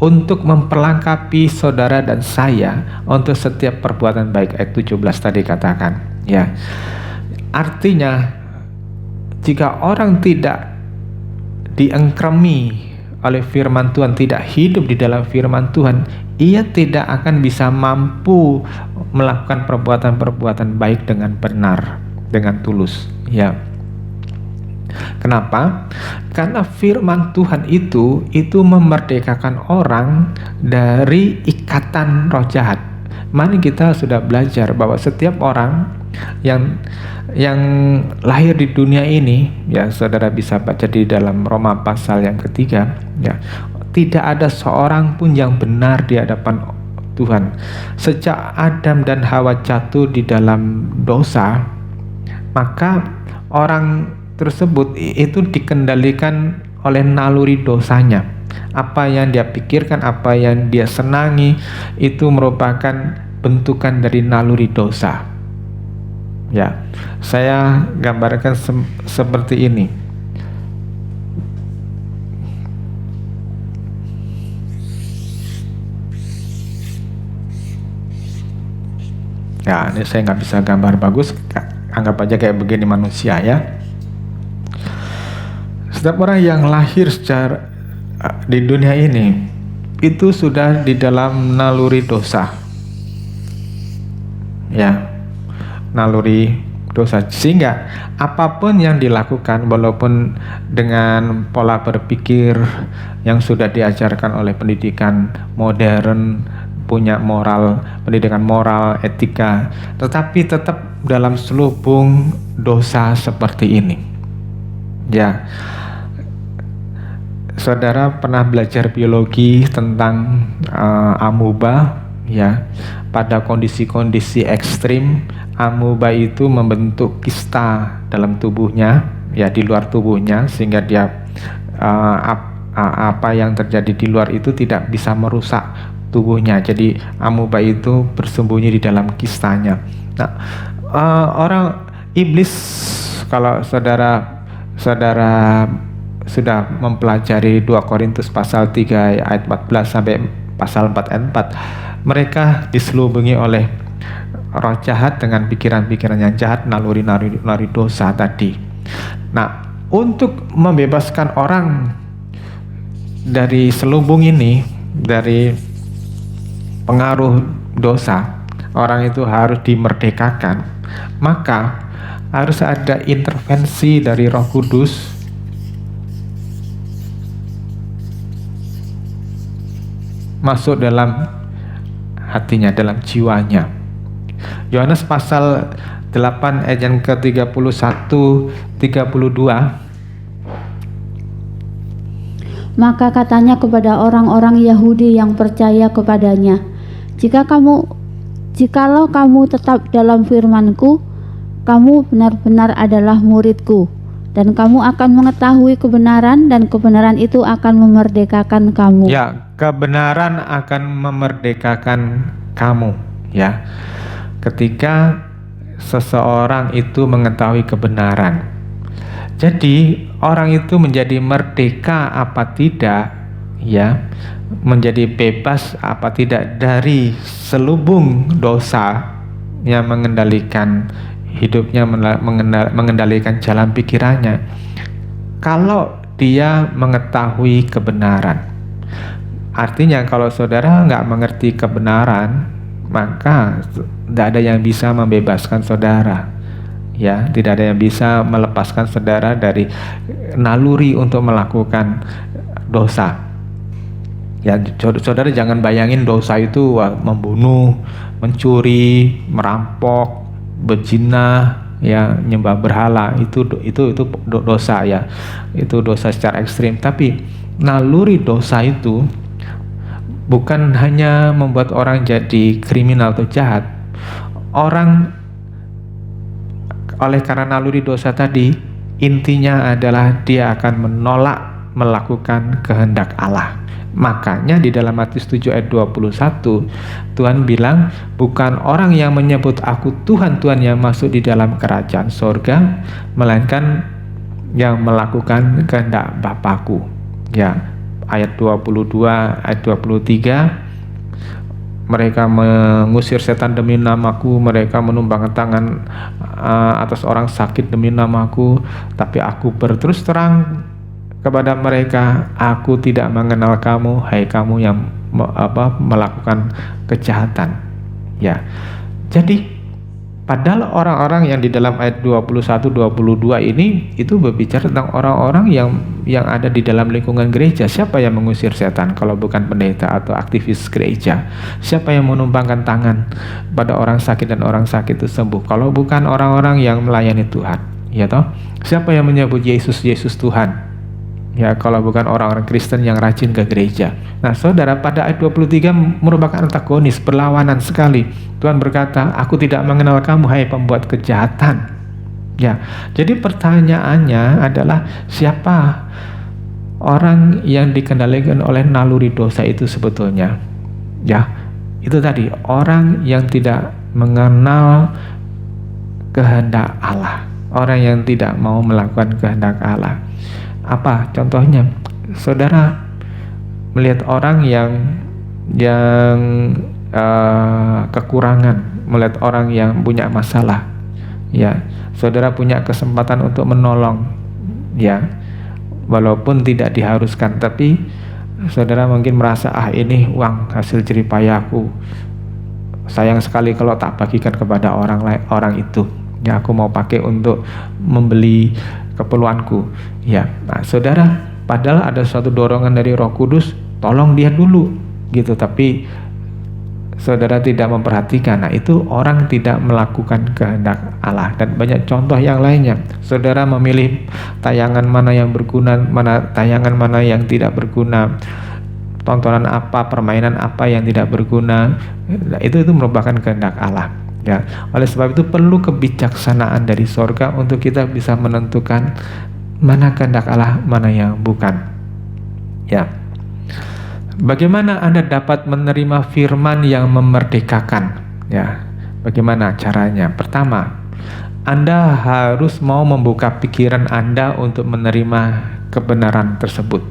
untuk memperlengkapi saudara dan saya untuk setiap perbuatan baik. Ayat 17 tadi katakan, ya. Artinya, jika orang tidak diengkremi oleh firman Tuhan, tidak hidup di dalam firman Tuhan, ia tidak akan bisa mampu melakukan perbuatan-perbuatan baik dengan benar, dengan tulus, ya. Kenapa? Karena firman Tuhan itu memerdekakan orang dari ikatan roh jahat. Mari kita sudah belajar bahwa setiap orang yang lahir di dunia ini, ya, saudara bisa baca di dalam Roma pasal yang ketiga, ya, tidak ada seorang pun yang benar di hadapan Tuhan. Sejak Adam dan Hawa jatuh di dalam dosa, maka orang tersebut itu dikendalikan oleh naluri dosanya. Apa yang dia pikirkan, apa yang dia senangi, itu merupakan bentukan dari naluri dosa. Ya, saya gambarkan seperti ini. Ya, ini saya nggak bisa gambar bagus. Anggap aja kayak begini manusia, ya. Setiap orang yang lahir secara di dunia ini itu sudah di dalam naluri dosa, ya, naluri dosa, sehingga apapun yang dilakukan, walaupun dengan pola berpikir yang sudah diajarkan oleh pendidikan modern, punya moral, pendidikan moral, etika, tetapi tetap dalam selubung dosa seperti ini, ya. Saudara pernah belajar biologi tentang amuba, ya. Pada kondisi-kondisi ekstrim, amuba itu membentuk kista dalam tubuhnya, ya, di luar tubuhnya, sehingga dia apa yang terjadi di luar itu tidak bisa merusak tubuhnya. Jadi amuba itu bersembunyi di dalam kistanya. Nah, orang iblis, kalau saudara sudah mempelajari 2 Korintus pasal 3 ayat 14 sampai pasal 4 ayat 4, mereka diselubungi oleh roh jahat dengan pikiran-pikiran yang jahat, naluri dosa tadi. Nah, untuk membebaskan orang dari selubung ini, dari pengaruh dosa, orang itu harus dimerdekakan. Maka harus ada intervensi dari Roh Kudus masuk dalam hatinya, dalam jiwanya. Yohanes pasal 8 ayat yang ke-31 32. Maka katanya kepada orang-orang Yahudi yang percaya kepadanya, jikalau kamu tetap dalam firman-Ku, kamu benar-benar adalah murid-Ku, dan kamu akan mengetahui kebenaran, dan kebenaran itu akan memerdekakan kamu. Ya, kebenaran akan memerdekakan kamu, ya. Ketika seseorang itu mengetahui kebenaran. Jadi orang itu menjadi merdeka apa tidak, ya, menjadi bebas apa tidak dari selubung dosa yang mengendalikan hidupnya, mengendalikan jalan pikirannya. Kalau dia mengetahui kebenaran, artinya kalau saudara nggak mengerti kebenaran, maka tidak ada yang bisa membebaskan saudara, ya. Tidak ada yang bisa melepaskan saudara dari naluri untuk melakukan dosa. Ya, saudara jangan bayangin dosa itu membunuh, mencuri, merampok, berzina, ya, nyembah berhala. Itu dosa, ya. Itu dosa secara ekstrim. Tapi naluri dosa itu bukan hanya membuat orang jadi kriminal atau jahat. Orang oleh karena naluri dosa tadi intinya adalah dia akan menolak melakukan kehendak Allah. Makanya di dalam Matius 7 ayat 21 Tuhan bilang, bukan orang yang menyebut aku Tuhan, Tuhan yang masuk di dalam kerajaan sorga, melainkan yang melakukan kehendak Bapakku. Ya, ayat 22, ayat 23, mereka mengusir setan demi namaku, mereka menumbangkan tangan atas orang sakit demi namaku, tapi aku berterus terang kepada mereka, aku tidak mengenal kamu, hai kamu yang melakukan kejahatan. Ya. Jadi padahal orang-orang yang di dalam ayat 21 22 ini itu berbicara tentang orang-orang yang ada di dalam lingkungan gereja. Siapa yang mengusir setan kalau bukan pendeta atau aktivis gereja? Siapa yang menumpangkan tangan pada orang sakit dan orang sakit itu sembuh kalau bukan orang-orang yang melayani Tuhan? Ya toh? Siapa yang menyebut Yesus Tuhan? Ya, kalau bukan orang-orang Kristen yang rajin ke gereja. Nah, saudara, pada ayat 23 merupakan antagonis, berlawanan sekali. Tuhan berkata, aku tidak mengenal kamu, hai pembuat kejahatan. Ya, jadi pertanyaannya adalah, siapa orang yang dikendalikan oleh naluri dosa itu sebetulnya? Ya, itu tadi, orang yang tidak mengenal kehendak Allah, orang yang tidak mau melakukan kehendak Allah. Apa contohnya? Saudara melihat orang yang kekurangan, melihat orang yang punya masalah, ya, saudara punya kesempatan untuk menolong, ya, walaupun tidak diharuskan, tapi saudara mungkin merasa, ini uang hasil jerih payahku, sayang sekali kalau tak bagikan kepada orang itu, ya, aku mau pakai untuk membeli keperluanku. Ya, nah, saudara, padahal ada suatu dorongan dari Roh Kudus, tolong dia dulu, gitu. Tapi saudara tidak memperhatikan. Nah, itu orang tidak melakukan kehendak Allah. Dan banyak contoh yang lainnya. Saudara memilih tayangan mana yang berguna, tayangan mana yang tidak berguna, tontonan apa, permainan apa yang tidak berguna. Nah, itu merupakan kehendak Allah. Ya, oleh sebab itu perlu kebijaksanaan dari sorga untuk kita bisa menentukan mana kehendak Allah, mana yang bukan. Ya, bagaimana Anda dapat menerima firman yang memerdekakan? Ya, bagaimana caranya? Pertama, Anda harus mau membuka pikiran Anda untuk menerima kebenaran tersebut.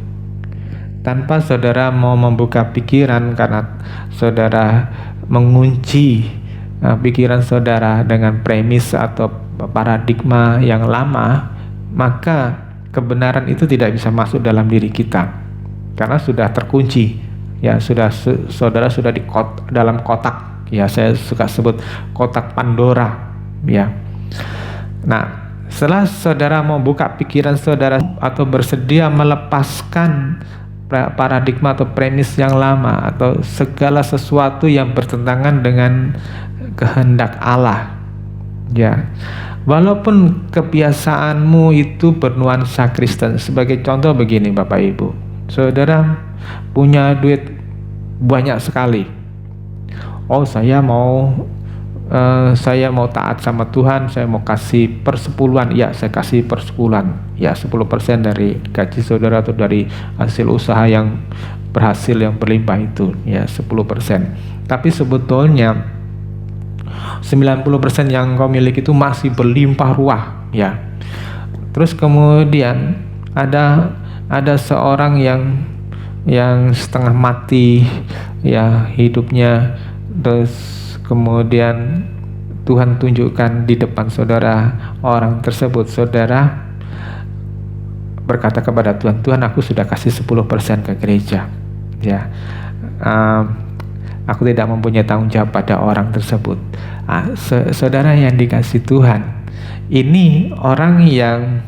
Tanpa saudara mau membuka pikiran karena saudara mengunci pikiran saudara dengan premis atau paradigma yang lama, maka kebenaran itu tidak bisa masuk dalam diri kita karena sudah terkunci. Ya, saudara sudah dalam kotak. Ya, saya suka sebut kotak Pandora. Ya. Nah, setelah saudara mau buka pikiran saudara atau bersedia melepaskan paradigma atau premis yang lama atau segala sesuatu yang bertentangan dengan kehendak Allah, ya, walaupun kebiasaanmu itu bernuansa Kristen. Sebagai contoh begini, Bapak Ibu, saudara punya duit banyak sekali. Saya mau taat sama Tuhan, saya mau kasih persepuluhan. Ya, saya kasih persepuluhan. Ya, 10% dari gaji saudara atau dari hasil usaha yang berhasil, yang berlimpah itu, ya, 10%. Tapi sebetulnya 90% yang kau miliki itu masih berlimpah ruah, ya. Terus kemudian ada seorang yang setengah mati, ya, hidupnya. Terus kemudian Tuhan tunjukkan di depan saudara orang tersebut. Saudara berkata kepada Tuhan, Tuhan, aku sudah kasih 10% ke gereja, ya. Aku tidak mempunyai tanggung jawab pada orang tersebut. Saudara yang dikasih Tuhan, ini orang yang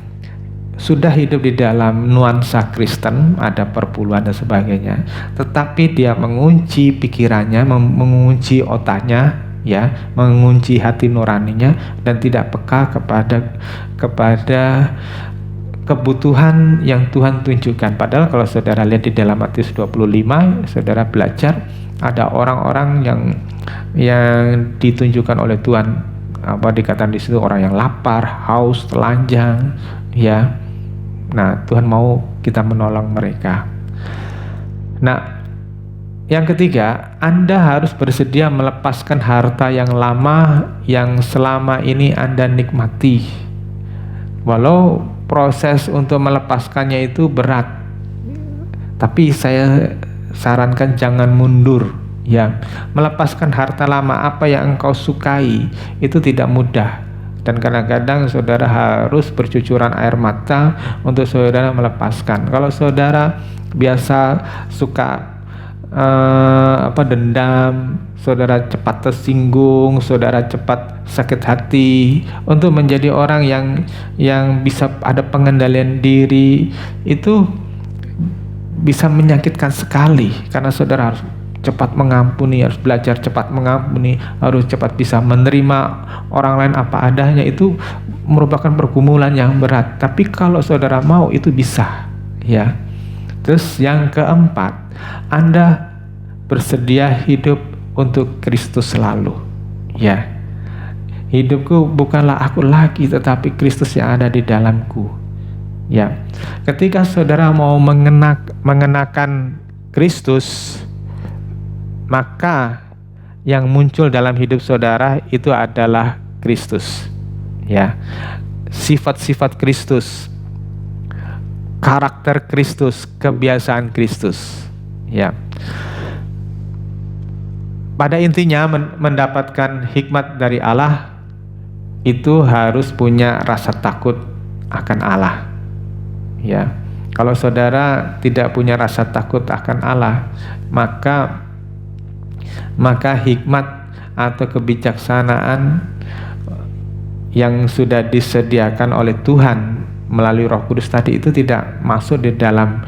sudah hidup di dalam nuansa Kristen, ada perpuluhan dan sebagainya, tetapi dia mengunci pikirannya, mengunci otaknya, ya, mengunci hati nuraninya, dan tidak peka kepada kebutuhan yang Tuhan tunjukkan. Padahal kalau saudara lihat di dalam Matius 25, saudara belajar ada orang-orang yang ditunjukkan oleh Tuhan, dikatakan di situ orang yang lapar, haus, telanjang, ya. Nah, Tuhan mau kita menolong mereka. Nah, yang ketiga, Anda harus bersedia melepaskan harta yang lama yang selama ini Anda nikmati. Walau proses untuk melepaskannya itu berat, tapi saya sarankan jangan mundur, ya. Melepaskan harta lama apa yang engkau sukai itu tidak mudah. Dan kadang-kadang saudara harus bercucuran air mata untuk saudara melepaskan. Kalau saudara biasa suka dendam, saudara cepat tersinggung, saudara cepat sakit hati, untuk menjadi orang yang bisa ada pengendalian diri, itu bisa menyakitkan sekali, karena saudara harus cepat mengampuni, harus belajar cepat mengampuni, harus cepat bisa menerima orang lain apa adanya. Itu merupakan pergumulan yang berat, tapi kalau saudara mau itu bisa, ya. Terus yang keempat, Anda bersedia hidup untuk Kristus selalu, ya. Hidupku bukanlah aku lagi, tetapi Kristus yang ada di dalamku, ya. Ketika saudara mau mengenakan Kristus, maka yang muncul dalam hidup saudara itu adalah Kristus, ya. Sifat-sifat Kristus, karakter Kristus, kebiasaan Kristus, ya. Pada intinya mendapatkan hikmat dari Allah itu harus punya rasa takut akan Allah, ya. Kalau saudara tidak punya rasa takut akan Allah, maka hikmat atau kebijaksanaan yang sudah disediakan oleh Tuhan melalui Roh Kudus tadi itu tidak masuk di dalam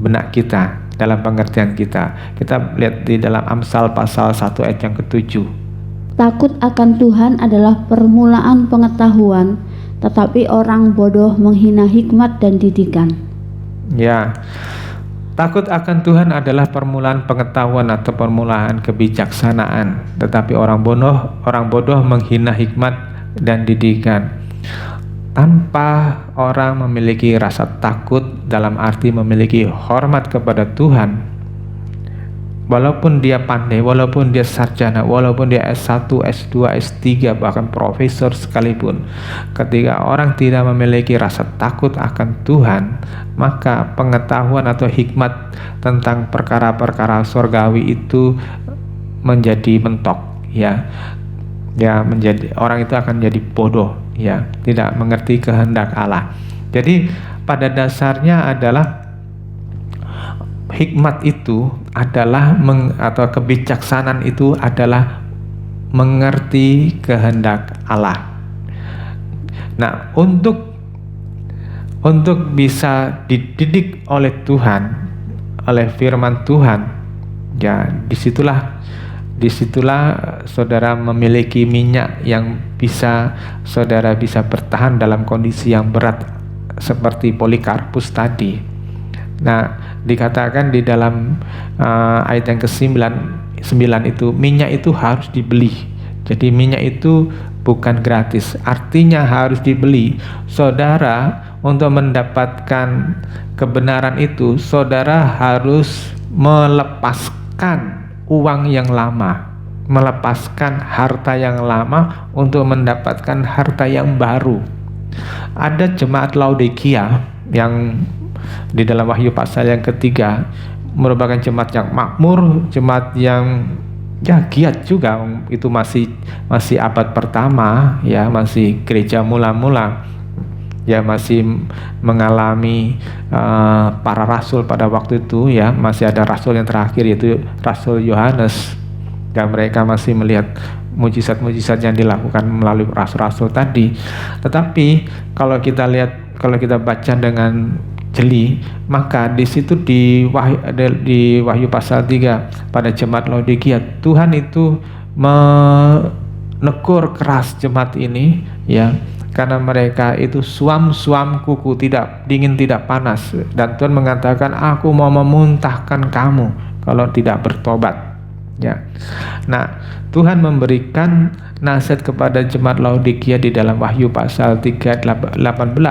benak kita, dalam pengertian kita. Kita lihat di dalam Amsal pasal 1 ayat yang ke-7. Takut akan Tuhan adalah permulaan pengetahuan, tetapi orang bodoh menghina hikmat dan didikan. Ya, takut akan Tuhan adalah permulaan pengetahuan atau permulaan kebijaksanaan, tetapi orang bodoh menghina hikmat dan didikan. Tanpa orang memiliki rasa takut, dalam arti memiliki hormat kepada Tuhan, walaupun dia pandai, walaupun dia sarjana, walaupun dia S1, S2, S3, bahkan profesor sekalipun, ketika orang tidak memiliki rasa takut akan Tuhan, maka pengetahuan atau hikmat tentang perkara-perkara surgawi itu menjadi mentok, ya. Menjadi orang itu akan jadi bodoh, ya, tidak mengerti kehendak Allah. Jadi pada dasarnya adalah hikmat itu adalah atau kebijaksanaan itu adalah mengerti kehendak Allah. Nah, untuk bisa dididik oleh Tuhan, oleh firman Tuhan, ya, disitulah saudara memiliki minyak yang saudara bisa bertahan dalam kondisi yang berat seperti Polikarpus tadi. Nah, dikatakan di dalam ayat yang ke-9 itu, minyak itu harus dibeli. Jadi minyak itu bukan gratis, artinya harus dibeli. Saudara, untuk mendapatkan kebenaran itu, saudara harus melepaskan uang yang lama, melepaskan harta yang lama untuk mendapatkan harta yang baru. Ada jemaat Laodikia yang di dalam Wahyu pasal yang ke-3 merupakan jemaat yang makmur, jemaat yang giat juga, itu masih abad pertama, ya, masih gereja mula-mula, ya, masih mengalami para rasul pada waktu itu, ya, masih ada rasul yang terakhir yaitu Rasul Yohanes, dan mereka masih melihat mujizat-mujizat yang dilakukan melalui rasul-rasul tadi. Tetapi kalau kita baca dengan jeli, maka di situ di Wahyu pasal 3 pada jemaat Laodikia, Tuhan itu menegur keras jemaat ini, ya, karena mereka itu suam-suam kuku, tidak dingin tidak panas, dan Tuhan mengatakan, aku mau memuntahkan kamu kalau tidak bertobat. Ya. Nah, Tuhan memberikan nasihat kepada jemaat Laodikia di dalam Wahyu pasal 3:18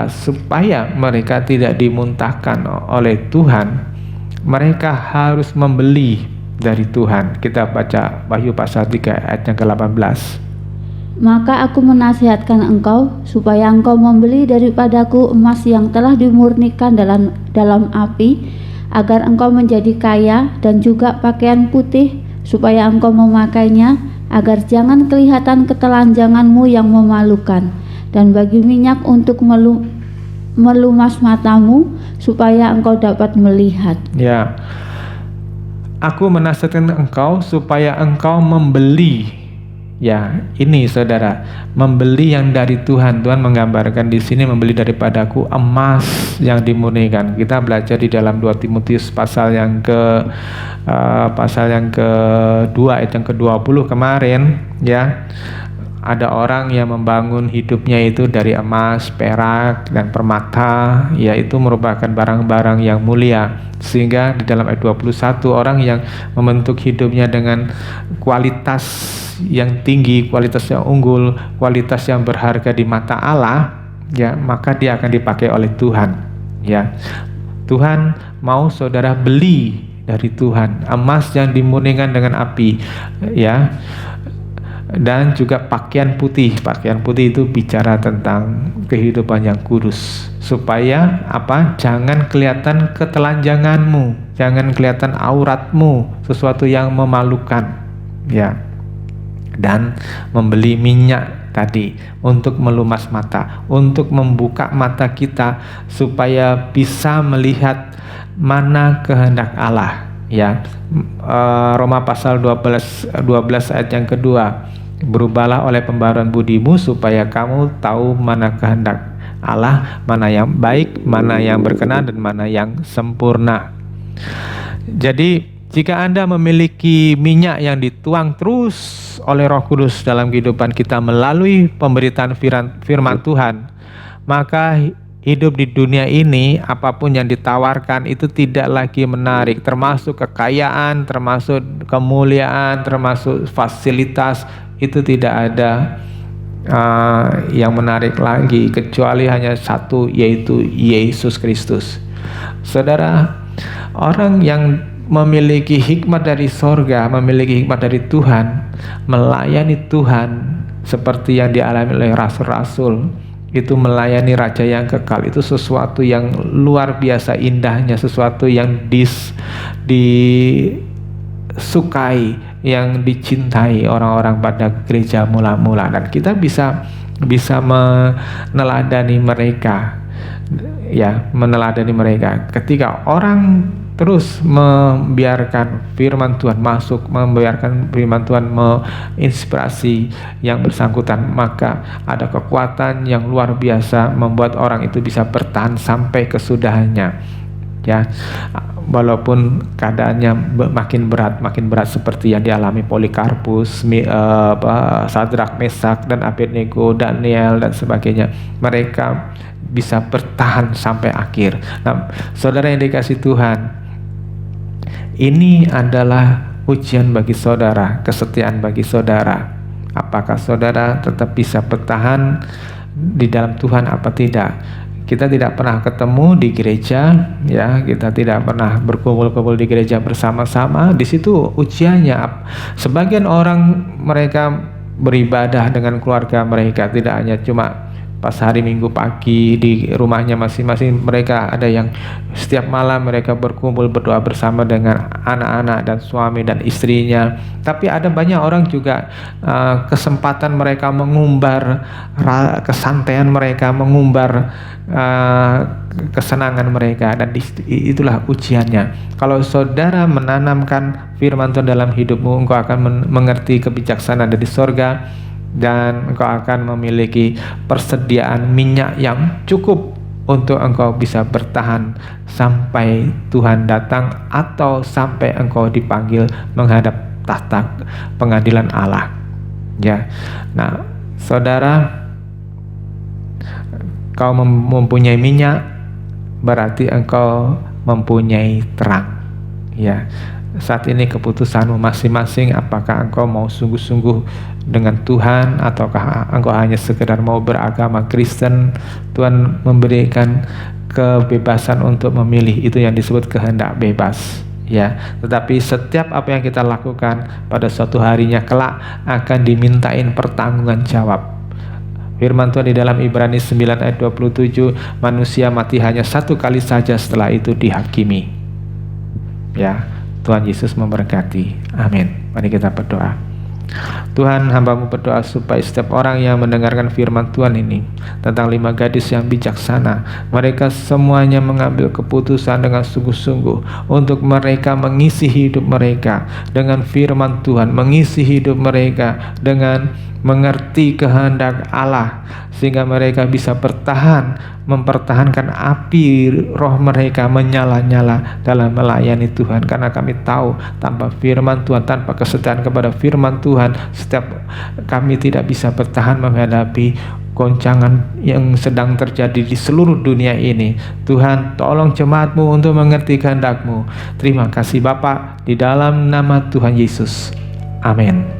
supaya mereka tidak dimuntahkan oleh Tuhan. Mereka harus membeli dari Tuhan. Kita baca Wahyu pasal 3 ayat yang ke-18. Maka aku menasihatkan engkau supaya engkau membeli daripadaku emas yang telah dimurnikan dalam api, agar engkau menjadi kaya, dan juga pakaian putih supaya engkau memakainya, agar jangan kelihatan ketelanjanganmu yang memalukan, dan bagi minyak untuk melumas matamu supaya engkau dapat melihat. Ya. Aku menasihatkan engkau supaya engkau membeli. Ya, ini saudara, membeli yang dari Tuhan. Tuhan menggambarkan di sini membeli daripadaku emas yang dimurnikan. Kita belajar di dalam 2 Timotius pasal yang kedua ayat yang ke-20 kemarin, ya. Ada orang yang membangun hidupnya itu dari emas, perak, dan permata, yaitu merupakan barang-barang yang mulia. Sehingga di dalam ayat 21, orang yang membentuk hidupnya dengan kualitas yang tinggi, kualitas yang unggul, kualitas yang berharga di mata Allah, ya, maka dia akan dipakai oleh Tuhan. Ya, Tuhan mau saudara beli dari Tuhan emas yang dimurnikan dengan api, ya. Dan juga pakaian putih. Pakaian putih itu bicara tentang kehidupan yang kudus. Supaya apa? Jangan kelihatan ketelanjanganmu, jangan kelihatan auratmu, sesuatu yang memalukan, ya. Dan membeli minyak tadi untuk melumas mata, untuk membuka mata kita supaya bisa melihat mana kehendak Allah, ya. Roma pasal 12 ayat yang kedua, berubahlah oleh pembaruan budimu supaya kamu tahu mana kehendak Allah, mana yang baik, mana yang berkenan, dan mana yang sempurna. Jadi jika Anda memiliki minyak yang dituang terus oleh Roh Kudus dalam kehidupan kita melalui pemberitaan firman Tuhan, maka hidup di dunia ini, apapun yang ditawarkan itu tidak lagi menarik, termasuk kekayaan, termasuk kemuliaan, termasuk fasilitas, itu tidak ada yang menarik lagi kecuali hanya satu, yaitu Yesus Kristus. Saudara, orang yang memiliki hikmat dari sorga, memiliki hikmat dari Tuhan, melayani Tuhan seperti yang dialami oleh rasul-rasul, itu melayani Raja yang kekal, itu sesuatu yang luar biasa indahnya, sesuatu yang disukai, yang dicintai orang-orang pada gereja mula-mula. Dan kita bisa meneladani mereka, ya, meneladani mereka ketika orang terus membiarkan firman Tuhan masuk, membiarkan firman Tuhan menginspirasi yang bersangkutan, maka ada kekuatan yang luar biasa membuat orang itu bisa bertahan sampai kesudahannya, ya. Walaupun keadaannya makin berat seperti yang dialami Polikarpus, Sadrak, Mesak, dan Abednego, Daniel, dan sebagainya, mereka bisa bertahan sampai akhir. Nah, saudara yang dikasihi Tuhan, ini adalah ujian bagi saudara, kesetiaan bagi saudara. Apakah saudara tetap bisa bertahan di dalam Tuhan apa tidak? Kita tidak pernah ketemu di gereja, ya, kita tidak pernah berkumpul-kumpul di gereja bersama-sama. Di situ ujiannya. Sebagian orang mereka beribadah dengan keluarga mereka, tidak hanya cuma pas hari Minggu pagi di rumahnya masing-masing. Mereka ada yang setiap malam mereka berkumpul berdoa bersama dengan anak-anak dan suami dan istrinya. Tapi ada banyak orang juga kesempatan mereka mengumbar kesantaian mereka, mengumbar kesenangan mereka, dan itulah ujiannya. Kalau saudara menanamkan firman Tuhan dalam hidupmu, engkau akan mengerti kebijaksanaan dari sorga, dan engkau akan memiliki persediaan minyak yang cukup untuk engkau bisa bertahan sampai Tuhan datang atau sampai engkau dipanggil menghadap tahta pengadilan Allah, ya. Nah, saudara, kau mempunyai minyak berarti engkau mempunyai terang, ya. saat ini keputusanmu masing-masing, apakah engkau mau sungguh-sungguh dengan Tuhan ataukah engkau hanya sekedar mau beragama Kristen. Tuhan memberikan kebebasan untuk memilih, itu yang disebut kehendak bebas, ya. Tetapi setiap apa yang kita lakukan pada suatu harinya kelak akan dimintain pertanggungan jawab. Firman Tuhan di dalam Ibrani 9 ayat 27, manusia mati hanya satu kali saja, setelah itu dihakimi. Ya, Tuhan Yesus memberkati. Amin. Mari kita berdoa. Tuhan, hamba-Mu berdoa supaya setiap orang yang mendengarkan firman Tuhan ini tentang 5 gadis yang bijaksana, mereka semuanya mengambil keputusan dengan sungguh-sungguh untuk mereka mengisi hidup mereka dengan firman Tuhan, mengisi hidup mereka dengan mengerti kehendak Allah, sehingga mereka bisa mempertahankan api roh mereka menyala-nyala dalam melayani Tuhan. Karena kami tahu tanpa firman Tuhan, tanpa kesetiaan kepada firman Tuhan, setiap kami tidak bisa bertahan menghadapi goncangan yang sedang terjadi di seluruh dunia ini. Tuhan, tolong jemaat-Mu untuk mengerti kehendak-Mu. Terima kasih Bapa, di dalam nama Tuhan Yesus. Amin.